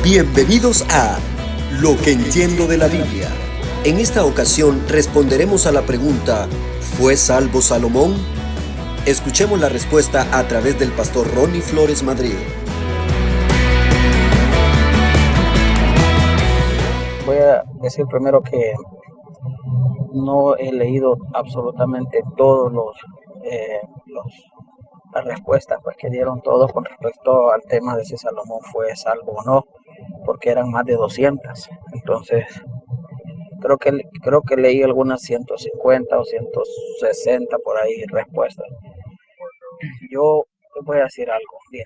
Bienvenidos a Lo que entiendo de la Biblia. En esta ocasión responderemos a la pregunta: ¿fue salvo Salomón? Escuchemos la respuesta a través del pastor Ronnie Flores Madrid. Voy a decir primero que no he leído absolutamente todos las respuestas que dieron todos con respecto al tema de si Salomón fue salvo o no, porque eran más de 200. Entonces creo que leí algunas 150 o 160 por ahí respuestas. Yo voy a decir algo. Miren,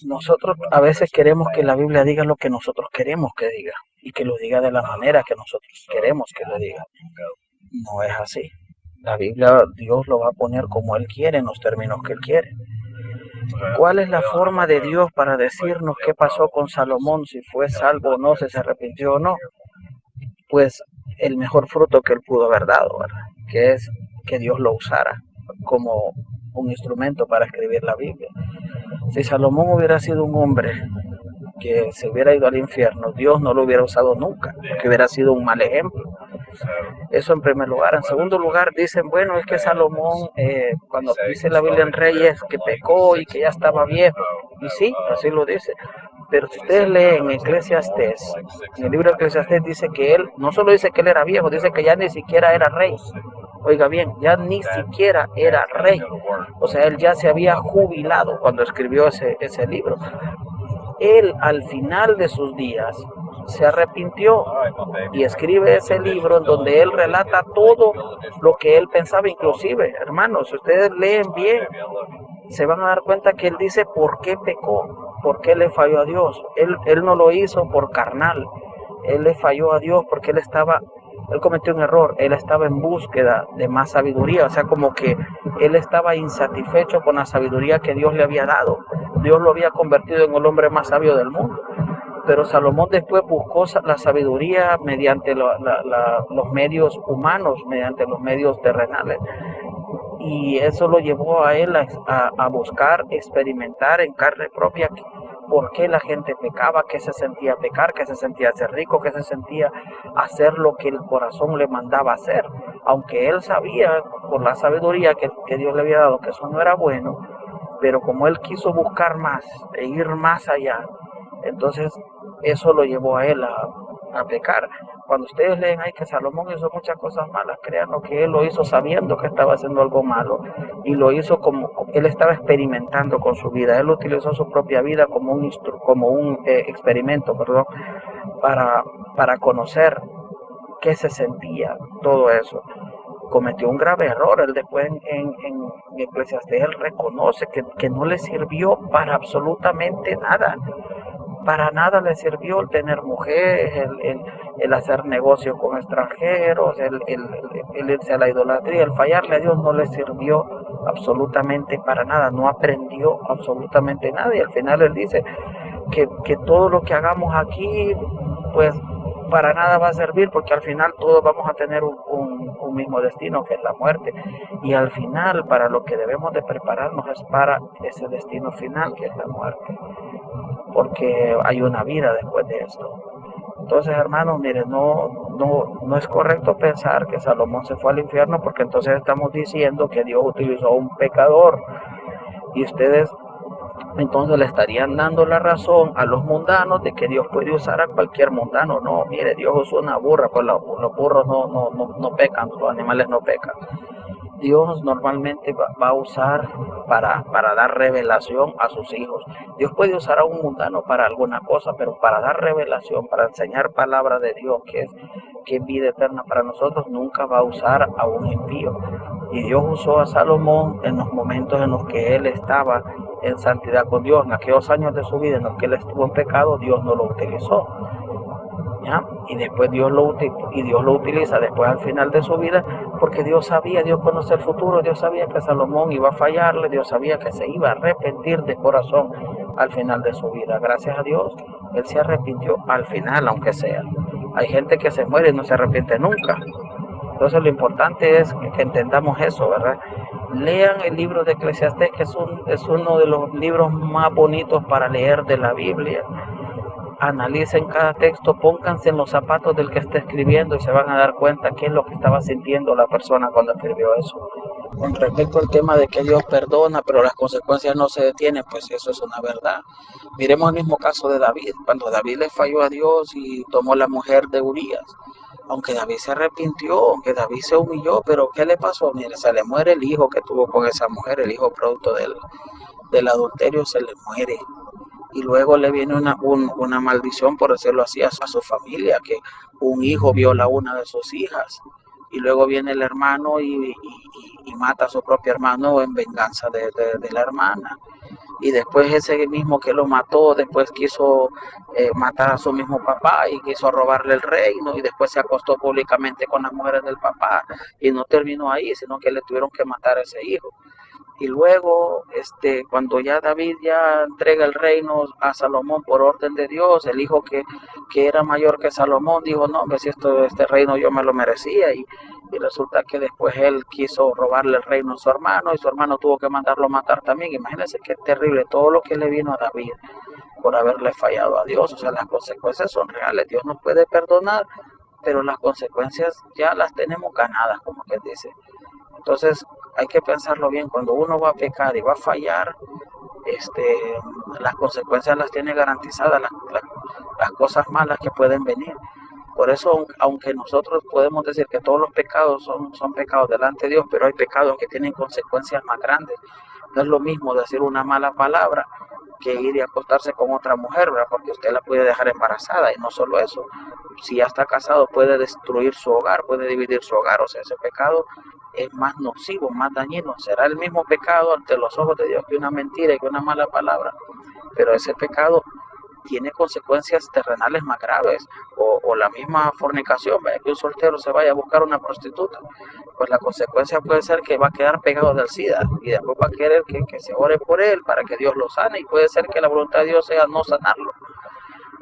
nosotros a veces queremos que la Biblia diga lo que nosotros queremos que diga y que lo diga de la manera que nosotros queremos que lo diga. No es así. La Biblia, Dios lo va a poner como Él quiere, en los términos que Él quiere. ¿Cuál es la forma de Dios para decirnos qué pasó con Salomón, si fue salvo o no, si se arrepintió o no? Pues el mejor fruto que Él pudo haber dado, ¿verdad? Que es que Dios lo usara como un instrumento para escribir la Biblia. Si Salomón hubiera sido un hombre que se hubiera ido al infierno, Dios no lo hubiera usado nunca, porque hubiera sido un mal ejemplo. Eso en primer lugar. En segundo lugar, dicen, bueno, es que Salomón, cuando dice la Biblia en Reyes, que pecó y que ya estaba viejo. Y sí, así lo dice. Pero si ustedes leen Eclesiastés, en el libro de Eclesiastés dice que él, no solo dice que él era viejo, dice que ya ni siquiera era rey. Oiga bien, ya ni siquiera era rey. O sea, él ya se había jubilado cuando escribió ese libro. Él, al final de sus días, se arrepintió y escribe ese libro en donde él relata todo lo que él pensaba. Inclusive, hermanos, si ustedes leen bien, se van a dar cuenta que él dice por qué pecó, por qué le falló a Dios. Él no lo hizo por carnal, él le falló a Dios porque él cometió un error, él estaba en búsqueda de más sabiduría, o sea, como que él estaba insatisfecho con la sabiduría que Dios le había dado. Dios lo había convertido en el hombre más sabio del mundo. Pero Salomón después buscó la sabiduría mediante los medios humanos, mediante los medios terrenales. Y eso lo llevó a él a buscar, experimentar en carne propia por qué la gente pecaba, qué se sentía pecar, qué se sentía ser rico, qué se sentía hacer lo que el corazón le mandaba hacer. Aunque él sabía por la sabiduría que Dios le había dado que eso no era bueno, pero como él quiso buscar más e ir más allá, entonces eso lo llevó a él a pecar. Cuando ustedes leen ahí que Salomón hizo muchas cosas malas, créanlo que él lo hizo sabiendo que estaba haciendo algo malo, y lo hizo como él estaba experimentando con su vida. Él utilizó su propia vida como un experimento, para conocer qué se sentía todo eso. Cometió un grave error. Él después en Eclesiastés él reconoce que no le sirvió para absolutamente nada. Para nada le sirvió el tener mujeres, el hacer negocios con extranjeros, el irse a la idolatría, el fallarle a Dios no le sirvió absolutamente para nada. No aprendió absolutamente nada. Y al final él dice que todo lo que hagamos aquí, pues para nada va a servir, porque al final todos vamos a tener un mismo destino, que es la muerte. Y al final, para lo que debemos de prepararnos es para ese destino final, que es la muerte, porque hay una vida después de esto. Entonces, hermanos, miren, no es correcto pensar que Salomón se fue al infierno, porque entonces estamos diciendo que Dios utilizó a un pecador, y ustedes entonces le estarían dando la razón a los mundanos de que Dios puede usar a cualquier mundano. No, mire, Dios usó una burra, pues los burros no pecan, los animales no pecan. Dios normalmente va a usar para dar revelación a sus hijos. Dios puede usar a un mundano para alguna cosa, pero para dar revelación, para enseñar palabra de Dios, que es vida eterna para nosotros, nunca va a usar a un impío. Y Dios usó a Salomón en los momentos en los que él estaba en santidad con Dios. En aquellos años de su vida en los que él estuvo en pecado, Dios no lo utilizó, ¿ya? Y después Dios lo utiliza después al final de su vida, porque Dios conoce el futuro. Dios sabía que Salomón iba a fallarle, Dios sabía que se iba a arrepentir de corazón al final de su vida. Gracias a Dios, él se arrepintió al final, aunque sea. Hay gente que se muere y no se arrepiente nunca. Entonces lo importante es que entendamos eso, ¿verdad? Lean el libro de Eclesiastés, que es uno de los libros más bonitos para leer de la Biblia. Analicen cada texto, pónganse en los zapatos del que está escribiendo y se van a dar cuenta qué es lo que estaba sintiendo la persona cuando escribió eso. Con respecto al tema de que Dios perdona, pero las consecuencias no se detienen, pues eso es una verdad. Miremos el mismo caso de David, cuando David le falló a Dios y tomó la mujer de Urías. Aunque David se arrepintió, aunque David se humilló, pero ¿qué le pasó? Mire, se le muere el hijo que tuvo con esa mujer, el hijo producto del adulterio, se le muere. Y luego le viene una maldición, por decirlo así, a su familia, que un hijo viola a una de sus hijas. Y luego viene el hermano y mata a su propio hermano en venganza de la hermana. Y después ese mismo que lo mató, después quiso matar a su mismo papá y quiso robarle el reino y después se acostó públicamente con las mujeres del papá. Y no terminó ahí, sino que le tuvieron que matar a ese hijo. Y luego, cuando ya David ya entrega el reino a Salomón por orden de Dios, el hijo que era mayor que Salomón dijo, no, si este reino yo me lo merecía. Y resulta que después él quiso robarle el reino a su hermano y su hermano tuvo que mandarlo a matar también. Imagínense qué terrible todo lo que le vino a David por haberle fallado a Dios. O sea, las consecuencias son reales. Dios nos puede perdonar, pero las consecuencias ya las tenemos ganadas, como que dice. Entonces hay que pensarlo bien, cuando uno va a pecar y va a fallar, las consecuencias las tiene garantizadas, las cosas malas que pueden venir. Por eso, aunque nosotros podemos decir que todos los pecados son pecados delante de Dios, pero hay pecados que tienen consecuencias más grandes. No es lo mismo decir una mala palabra que ir y acostarse con otra mujer, ¿verdad? Porque usted la puede dejar embarazada, y no solo eso, si ya está casado puede destruir su hogar, puede dividir su hogar. O sea, ese pecado es más nocivo, más dañino. Será el mismo pecado ante los ojos de Dios que una mentira y que una mala palabra, pero ese pecado tiene consecuencias terrenales más graves, o la misma fornicación, ¿verdad? Que un soltero se vaya a buscar una prostituta, pues la consecuencia puede ser que va a quedar pegado del SIDA y después va a querer que se ore por él para que Dios lo sane, y puede ser que la voluntad de Dios sea no sanarlo.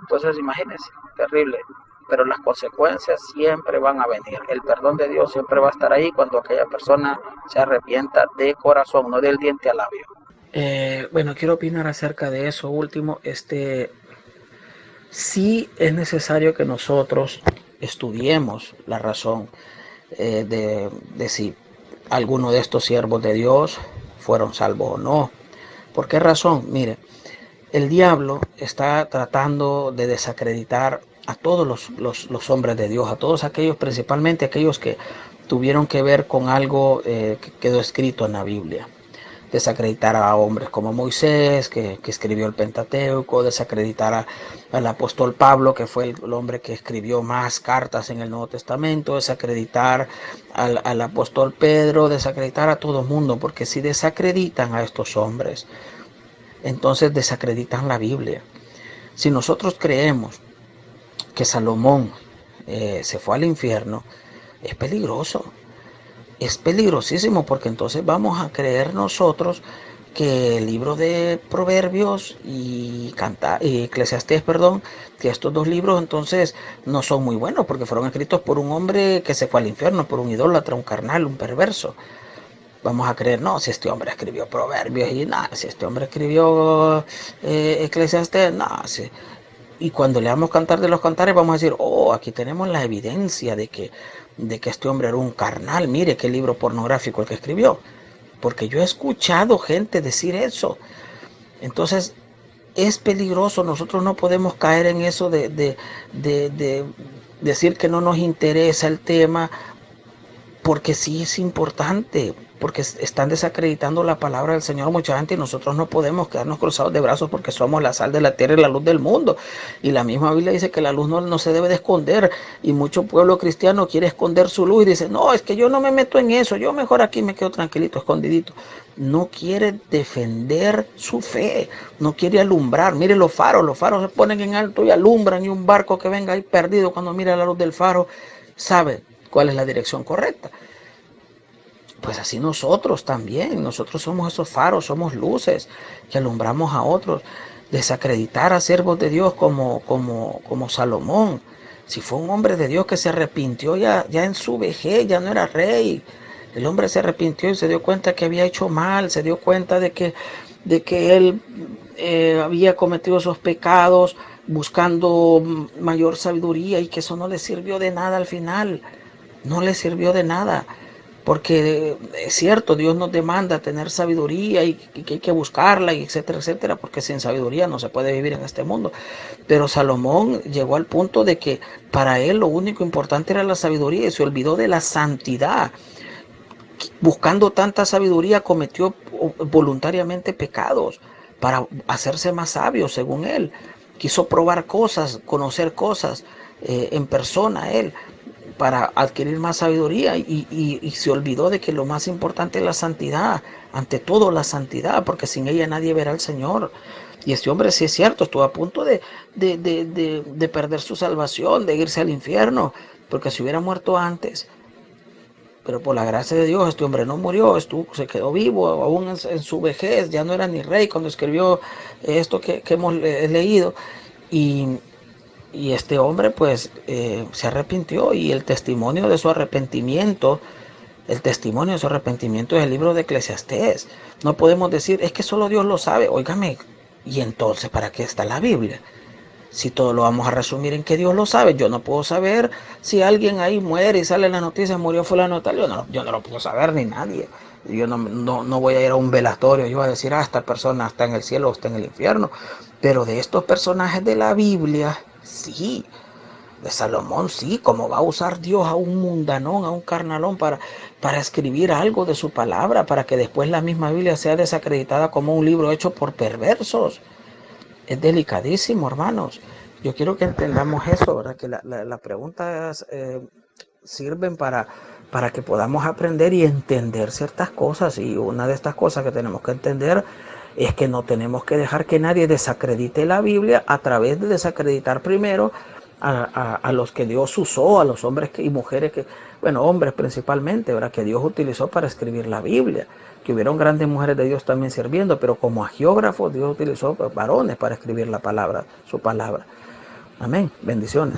Entonces imagínense, terrible, pero las consecuencias siempre van a venir. El perdón de Dios siempre va a estar ahí cuando aquella persona se arrepienta de corazón, no del diente al labio. Bueno, quiero opinar acerca de eso último. Sí es necesario que nosotros estudiemos la razón de si alguno de estos siervos de Dios fueron salvos o no. ¿Por qué razón? Mire, el diablo está tratando de desacreditar a todos los hombres de Dios, a todos aquellos, principalmente aquellos que tuvieron que ver con algo que quedó escrito en la Biblia. Desacreditar a hombres como Moisés, que escribió el Pentateuco, desacreditar al apóstol Pablo, que fue el hombre que escribió más cartas en el Nuevo Testamento, desacreditar al apóstol Pedro, desacreditar a todo el mundo, porque si desacreditan a estos hombres, entonces desacreditan la Biblia. Si nosotros creemos que Salomón se fue al infierno, es peligroso. Es peligrosísimo, porque entonces vamos a creer nosotros que el libro de Proverbios y Eclesiastés, que estos dos libros entonces no son muy buenos porque fueron escritos por un hombre que se fue al infierno, por un idólatra, un carnal, un perverso. Vamos a creer, no, si este hombre escribió Proverbios y nada, si este hombre escribió Eclesiastés, nada, sí. Y cuando leamos Cantar de los Cantares vamos a decir, oh, aquí tenemos la evidencia de que este hombre era un carnal. Mire qué libro pornográfico el que escribió. Porque yo he escuchado gente decir eso. Entonces es peligroso. Nosotros no podemos caer en eso de decir que no nos interesa el tema, porque sí es importante, porque están desacreditando la palabra del Señor mucha gente, y nosotros no podemos quedarnos cruzados de brazos porque somos la sal de la tierra y la luz del mundo. Y la misma Biblia dice que la luz no se debe de esconder, y mucho pueblo cristiano quiere esconder su luz y dice, no, es que yo no me meto en eso, yo mejor aquí me quedo tranquilito, escondidito. No quiere defender su fe, no quiere alumbrar. Mire los faros se ponen en alto y alumbran, y un barco que venga ahí perdido, cuando mira la luz del faro, sabe cuál es la dirección correcta. Pues así nosotros también, nosotros somos esos faros, somos luces que alumbramos a otros. Desacreditar a siervos de Dios como Salomón, Si fue un hombre de Dios que se arrepintió ya en su vejez, ya no era rey. El hombre se arrepintió y se dio cuenta que había hecho mal, se dio cuenta de que él había cometido esos pecados buscando mayor sabiduría y que eso no le sirvió de nada al final. No le sirvió de nada. Porque es cierto, Dios nos demanda tener sabiduría y que hay que buscarla, y etcétera, etcétera, porque sin sabiduría no se puede vivir en este mundo. Pero Salomón llegó al punto de que para él lo único importante era la sabiduría y se olvidó de la santidad. Buscando tanta sabiduría cometió voluntariamente pecados para hacerse más sabio, según él. Quiso probar cosas, conocer cosas en persona él, para adquirir más sabiduría y se olvidó de que lo más importante es la santidad, ante todo la santidad, porque sin ella nadie verá al Señor. Y este hombre, sí es cierto, estuvo a punto de perder su salvación, de irse al infierno, porque si hubiera muerto antes, pero por la gracia de Dios, este hombre no murió, se quedó vivo, aún en su vejez, ya no era ni rey cuando escribió esto que hemos leído. Y, y este hombre pues se arrepintió, y el testimonio de su arrepentimiento, es el libro de Eclesiastés. No podemos decir, es que solo Dios lo sabe. Óigame, ¿y entonces para qué está la Biblia? Si todo lo vamos a resumir en que Dios lo sabe, yo no puedo saber si alguien ahí muere y sale en la noticia, murió fulano tal, yo no lo puedo saber, ni nadie. Yo no voy a ir a un velatorio, yo voy a decir, esta persona está en el cielo o está en el infierno. Pero de estos personajes de la Biblia, sí. De Salomón, sí. ¿Cómo va a usar Dios a un mundanón, a un carnalón para escribir algo de su palabra, para que después la misma Biblia sea desacreditada como un libro hecho por perversos? Es delicadísimo, hermanos. Yo quiero que entendamos eso, ¿verdad? Que las preguntas sirven para que podamos aprender y entender ciertas cosas. Y una de estas cosas que tenemos que entender es que no tenemos que dejar que nadie desacredite la Biblia a través de desacreditar primero a los que Dios usó, a los hombres y mujeres hombres principalmente, ¿verdad? Que Dios utilizó para escribir la Biblia. Que hubieron grandes mujeres de Dios también sirviendo, pero como agiógrafos Dios utilizó varones para escribir la palabra, su palabra. Amén. Bendiciones.